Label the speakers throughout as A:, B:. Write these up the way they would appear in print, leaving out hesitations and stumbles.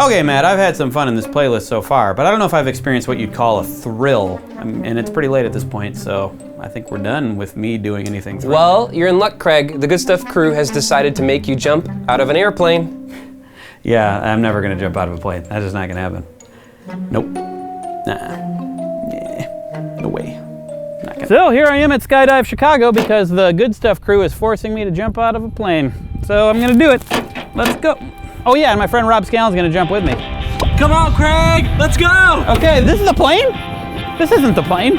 A: Okay, Matt, I've had some fun in this playlist so far, but I don't know if I've experienced what you'd call a thrill. And it's pretty late at this point, so I think we're done with me doing anything thrilling.
B: Well, you're in luck, Craig. The Good Stuff crew has decided to make you jump out of an airplane.
A: Yeah, I'm never gonna jump out of a plane. That's just not gonna happen. Nope. Nah. Yeah. No way. Not gonna. So here I am at Skydive Chicago because the Good Stuff crew is forcing me to jump out of a plane. So I'm gonna do it. Let's go. Oh yeah, and my friend Rob Scallon's gonna jump with me.
C: Come on, Craig, let's go!
A: Okay, this is the plane? This isn't the plane.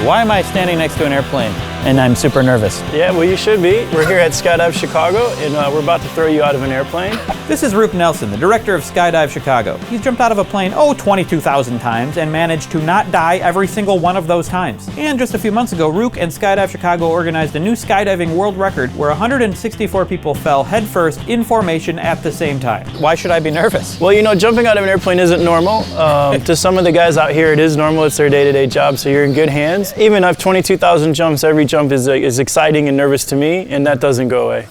A: Why am I standing next to an airplane? And I'm super nervous.
D: Yeah, well, you should be. We're here at Skydive Chicago, and we're about to throw you out of an airplane.
A: This is Rook Nelson, the director of Skydive Chicago. He's jumped out of a plane, 22,000 times and managed to not die every single one of those times. And just a few months ago, Rook and Skydive Chicago organized a new skydiving world record where 164 people fell headfirst in formation at the same time. Why should I be nervous?
D: Well, you know, jumping out of an airplane isn't normal. To some of the guys out here, it is normal. It's their day-to-day job, so you're in good hands. Even I've 22,000 jumps, every jump is exciting and nervous to me, and that doesn't go away.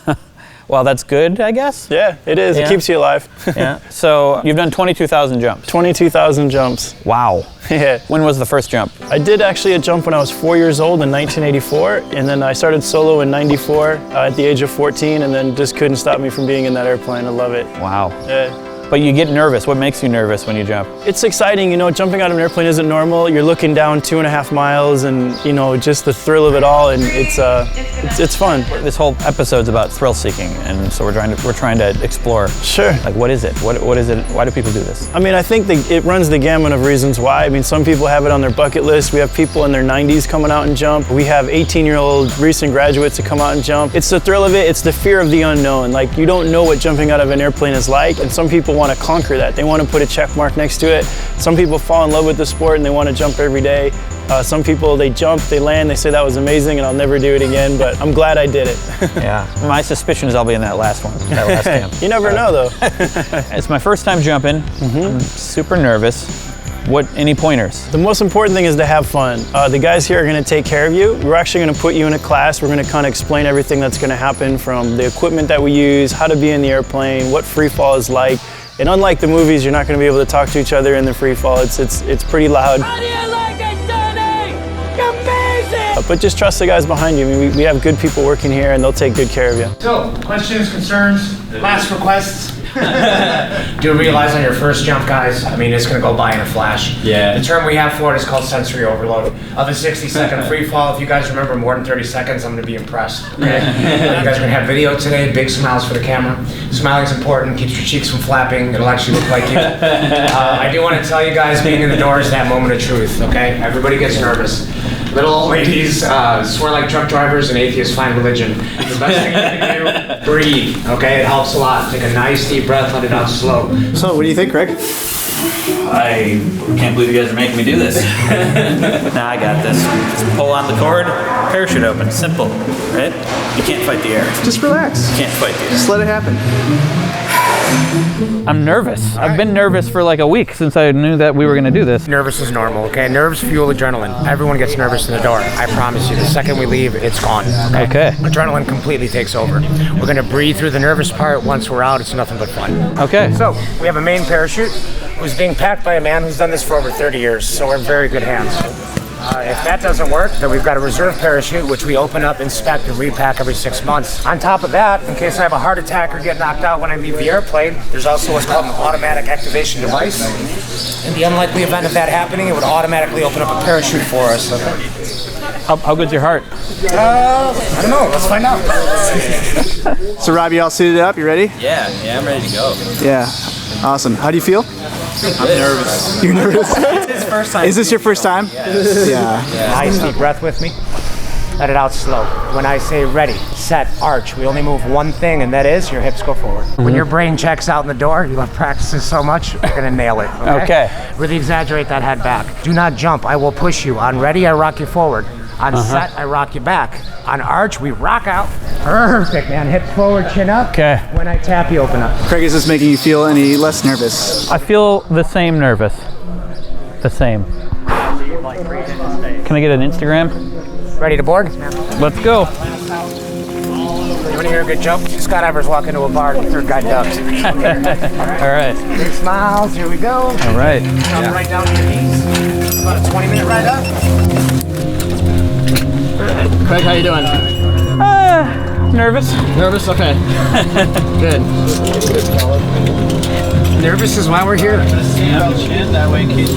A: Well, that's good, I guess?
D: Yeah, it is.
A: Yeah.
D: It keeps you alive.
A: Yeah. So you've done 22,000 jumps.
D: 22,000 jumps.
A: Wow.
D: Yeah.
A: When was the first jump?
D: I did actually a jump when I was 4 years old in 1984, and then I started solo in 94 at the age of 14, and then just couldn't stop me from being in that airplane. I love it.
A: Wow.
D: Yeah.
A: But you get nervous. What makes you nervous when you jump?
D: It's exciting, you know, jumping out of an airplane isn't normal. You're looking down 2.5 miles and, you know, just the thrill of it all, and it's fun.
A: This whole episode's about thrill seeking, and so we're trying to explore.
D: Sure.
A: Like, what is it? What is it? Why do people do this?
D: I mean, I think it runs the gamut of reasons why. I mean, some people have it on their bucket list. We have people in their 90s coming out and jump. We have 18-year-old recent graduates that come out and jump. It's the thrill of it. It's the fear of the unknown. Like, you don't know what jumping out of an airplane is like, and some people want to conquer that. They want to put a check mark next to it. Some people fall in love with the sport and they want to jump every day. Some people, they jump, they land, they say that was amazing and I'll never do it again, but I'm glad I did it.
A: Yeah, my suspicion is I'll be in that last one, that last camp.
D: You never know though.
A: It's my first time jumping. I'm super nervous. Any pointers?
D: The most important thing is to have fun. The guys here are going to take care of you. We're actually going to put you in a class. We're going to kind of explain everything that's going to happen, from the equipment that we use, how to be in the airplane, what free fall is like. And unlike the movies, you're not going to be able to talk to each other in the free fall. It's pretty loud.
C: How do you like it, Tony? Amazing!
D: But just trust the guys behind you. I mean, we have good people working here and they'll take good care of you.
E: So, questions, concerns, last requests? Do realize on your first jump, guys, I mean, it's going to go by in a flash.
C: Yeah.
E: The term we have for it is called sensory overload. Of a 60-second free fall, if you guys remember more than 30 seconds, I'm going to be impressed. Okay? You guys are going to have video today, big smiles for the camera. Smiling's important, keeps your cheeks from flapping. It'll actually look like you. I do want to tell you guys, being in the door is that moment of truth, okay? Everybody gets nervous. Little old ladies swear like truck drivers, and atheists find religion. The best thing you can do, breathe, okay? It helps a lot. Take a nice deep breath, let it out slow.
F: So, what do you think, Craig?
A: I can't believe you guys are making me do this. Nah, I got this. Just pull on the cord, parachute open. Simple, right? You can't fight the air.
F: Just relax.
A: You can't fight the air.
F: Just let it happen.
A: I'm nervous. I've been nervous for like a week since I knew that we were going to do this.
E: Nervous is normal, okay? Nerves fuel adrenaline. Everyone gets nervous in the door. I promise you, the second we leave, it's gone, okay? Adrenaline completely takes over. We're going to breathe through the nervous part. Once we're out, it's nothing but fun.
A: Okay.
E: So, we have a main parachute who's being packed by a man who's done this for over 30 years, so we're in very good hands. If that doesn't work, then we've got a reserve parachute, which we open up, inspect, and repack every 6 months. On top of that, in case I have a heart attack or get knocked out when I leave the airplane, there's also what's called an automatic activation device. In the unlikely event of that happening, it would automatically open up a parachute for us.
A: How good's your heart?
E: I don't know. Let's find out.
F: So, Rob, you all suited up? You ready?
C: Yeah, I'm ready to go.
F: Yeah. Awesome. How do you feel?
C: I'm nervous.
F: You're nervous?
C: It's his first time.
F: Is this your first time?
C: Yes.
F: Yeah.
E: Nice deep breath with me. Let it out slow. When I say ready, set, arch, we only move one thing, and that is your hips go forward. When your brain checks out in the door, you love practices so much, you're gonna nail it. Okay. Really exaggerate that head back. Do not jump. I will push you. On ready, I rock you forward. On set, I rock you back. On arch, we rock out. Perfect, man. Hips forward, chin up.
A: Okay.
E: When I tap, you open up.
F: Craig, is this making you feel any less nervous?
A: I feel the same nervous. The same. Can I get an Instagram?
E: Ready to board?
A: Let's go.
E: You want to hear a good joke? Skydivers walk into a bar and the third guy ducks.
A: All right.
E: Big smiles, here we go.
A: All right.
E: Come right down to your knees. About a 20-minute ride up.
F: Craig, how you doing?
A: Nervous.
F: Nervous? Okay. Good.
E: Nervous is why we're here.
F: That way in case.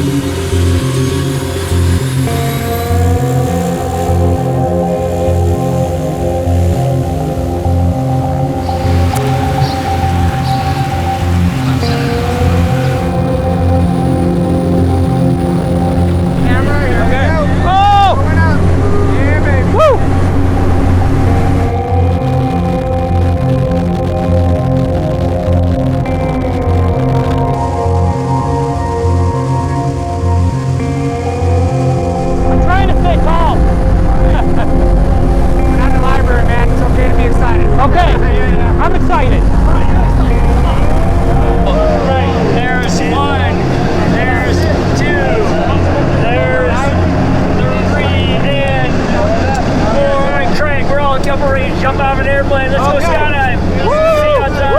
C: Jump out of an airplane. Let's go skydive. See you outside.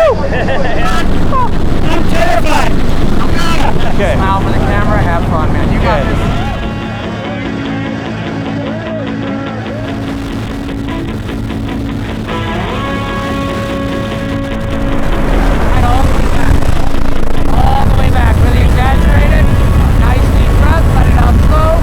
C: I'm terrified.
A: Okay.
E: Smile for the camera. Have fun, man. You got this. All the way back. Really exaggerated. Nice deep breath. Let it out slow.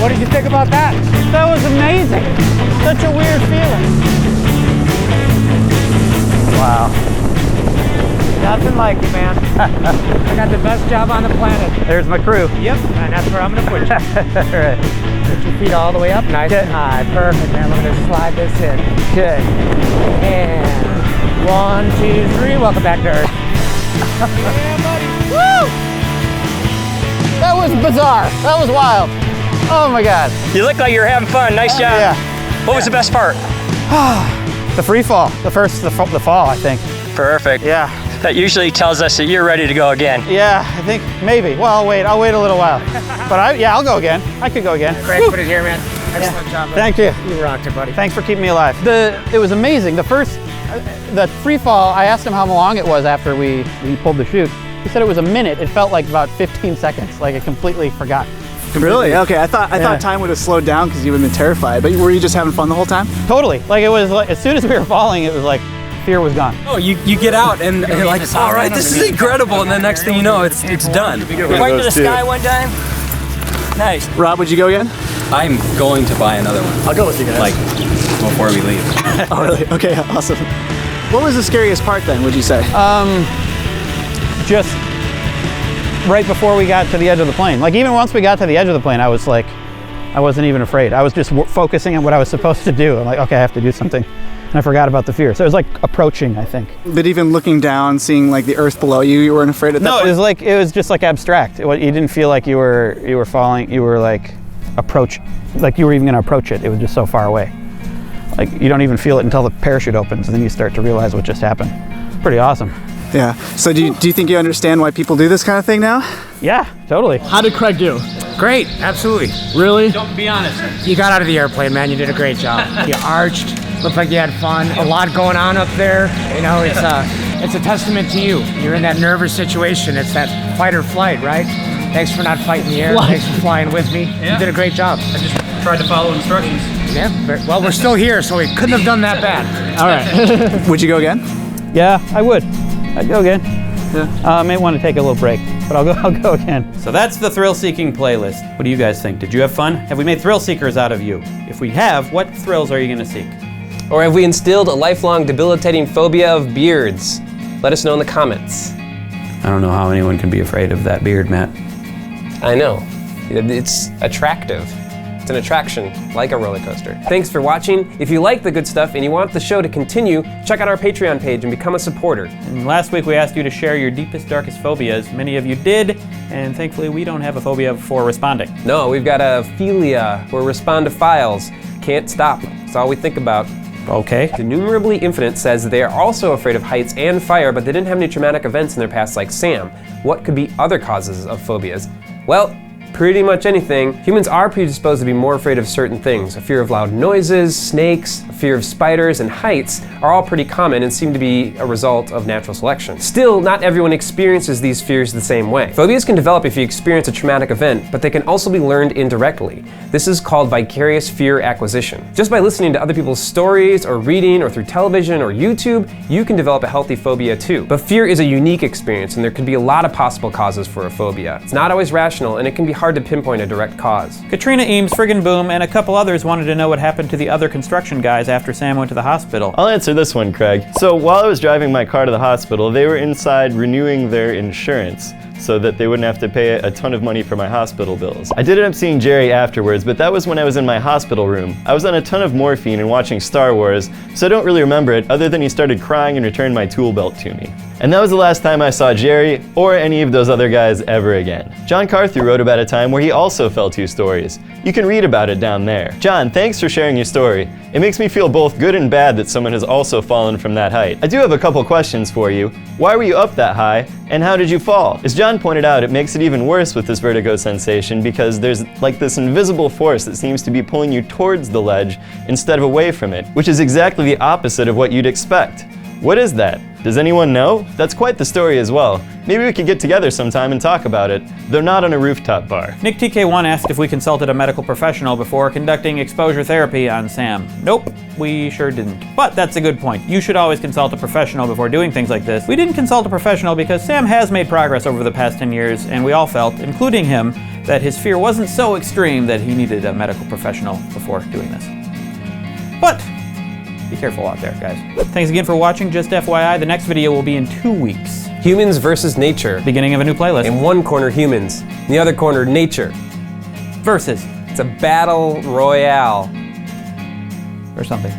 E: What did you think about that?
A: That was amazing. Such a weird feeling. Wow.
E: Nothing like it, man. I got the best job on the planet.
A: There's my crew.
E: Yep, and that's where I'm gonna put you.
A: All right.
E: Put your feet all the way up, nice and high. Perfect, man. We're gonna slide this in.
A: Okay.
E: And 1, 2, 3. Welcome back to Earth. Yeah, buddy.
A: Woo! That was bizarre. That was wild. Oh my God.
C: You look like you're having fun. Nice job.
A: Yeah.
C: What was the best part?
A: The free fall. The fall, I think.
C: Perfect.
A: Yeah.
C: That usually tells us that you're ready to go again.
A: Yeah, I think maybe. Well, I'll wait a little while. But I'll go again. I could go again.
E: Craig, put it here, man. Excellent job, buddy.
A: Thank you.
E: You rocked it, buddy.
A: Thanks for keeping me alive. It was amazing. The free fall, I asked him how long it was after we pulled the chute. He said it was a minute. It felt like about 15 seconds. Like I completely forgot.
F: Really? Okay. I thought time would have slowed down because you would have been terrified. But were you just having fun the whole time?
A: Totally. Like it was like as soon as we were falling, it was like fear was gone.
G: Oh, you get out and you're like, all right, this is incredible, and the next thing you know, it's done.
C: Point to the sky one time. Nice.
F: Rob, would you go again?
G: I'm going to buy another one.
F: I'll go with you guys.
G: Like before we leave.
F: Oh, really? Okay. Awesome. What was the scariest part then? Would you say?
A: Just right before we got to the edge of the plane. Like even once we got to the edge of the plane, I was like, I wasn't even afraid. I was just focusing on what I was supposed to do. I'm like, okay, I have to do something. And I forgot about the fear. So it was like approaching, I think.
F: But even looking down, seeing like the earth below you, you weren't afraid of that?
A: No, it was just like abstract. You didn't feel like you were falling. You were like like you were even going to approach it. It was just so far away. Like you don't even feel it until the parachute opens, and then you start to realize what just happened. Pretty awesome.
F: Yeah. So do you think you understand why people do this kind of thing now?
A: Yeah, totally.
F: How did Craig do?
E: Great, absolutely.
F: Really?
C: Don't be honest.
E: You got out of the airplane, man. You did a great job. You arched. Looked like you had fun. A lot going on up there. You know, it's a testament to you. You're in that nervous situation. It's that fight or flight, right? Thanks for not fighting the air. Thanks for flying with me.
C: Yeah.
E: You did a great job.
C: I just tried to follow instructions.
E: Yeah. Well, we're still here, so we couldn't have done that bad.
F: All right. Would you go again?
A: Yeah, I would. I'd go again. Yeah. I may want to take a little break, but I'll go again. So that's the thrill-seeking playlist. What do you guys think? Did you have fun? Have we made thrill seekers out of you? If we have, what thrills are you going to seek?
B: Or have we instilled a lifelong debilitating phobia of beards? Let us know in the comments.
A: I don't know how anyone can be afraid of that beard, Matt.
B: I know. It's attractive. It's an attraction, like a roller coaster. Thanks for watching. If you like the good stuff and you want the show to continue, check out our Patreon page and become a supporter.
A: And last week we asked you to share your deepest, darkest phobias. Many of you did, and thankfully we don't have a phobia for responding.
B: No, we've got a philia. We're respond to files. Can't stop. That's all we think about.
A: Okay.
B: Innumerably Infinite says they are also afraid of heights and fire, but they didn't have any traumatic events in their past like Sam. What could be other causes of phobias? Well, pretty much anything. Humans are predisposed to be more afraid of certain things. A fear of loud noises, snakes, a fear of spiders, and heights are all pretty common and seem to be a result of natural selection. Still, not everyone experiences these fears the same way. Phobias can develop if you experience a traumatic event, but they can also be learned indirectly. This is called vicarious fear acquisition. Just by listening to other people's stories, or reading, or through television or YouTube, you can develop a healthy phobia too. But fear is a unique experience, and there could be a lot of possible causes for a phobia. It's not always rational, and it can be hard to pinpoint a direct cause.
A: Katrina Eames, Friggin' Boom, and a couple others wanted to know what happened to the other construction guys after Sam went to the hospital.
H: I'll answer this one, Craig. So while I was driving my car to the hospital, they were inside renewing their insurance so that they wouldn't have to pay a ton of money for my hospital bills. I did end up seeing Jerry afterwards, but that was when I was in my hospital room. I was on a ton of morphine and watching Star Wars, so I don't really remember it other than he started crying and returned my tool belt to me. And that was the last time I saw Jerry or any of those other guys ever again. John Carthew wrote about a time where he also fell 2 stories. You can read about it down there. John, thanks for sharing your story. It makes me feel both good and bad that someone has also fallen from that height. I do have a couple questions for you. Why were you up that high, and how did you fall? As John pointed out, it makes it even worse with this vertigo sensation because there's like this invisible force that seems to be pulling you towards the ledge instead of away from it, which is exactly the opposite of what you'd expect. What is that? Does anyone know? That's quite the story as well. Maybe we could get together sometime and talk about it, though not on a rooftop bar.
A: Nick TK1 asked if we consulted a medical professional before conducting exposure therapy on Sam. Nope, we sure didn't. But that's a good point. You should always consult a professional before doing things like this. We didn't consult a professional because Sam has made progress over the past 10 years, and we all felt, including him, that his fear wasn't so extreme that he needed a medical professional before doing this. But be careful out there, guys. Thanks again for watching. Just FYI, the next video will be in 2 weeks.
B: Humans versus nature.
A: Beginning of a new playlist.
B: In one corner, humans. In the other corner, nature.
A: Versus.
B: It's a battle royale.
A: Or something.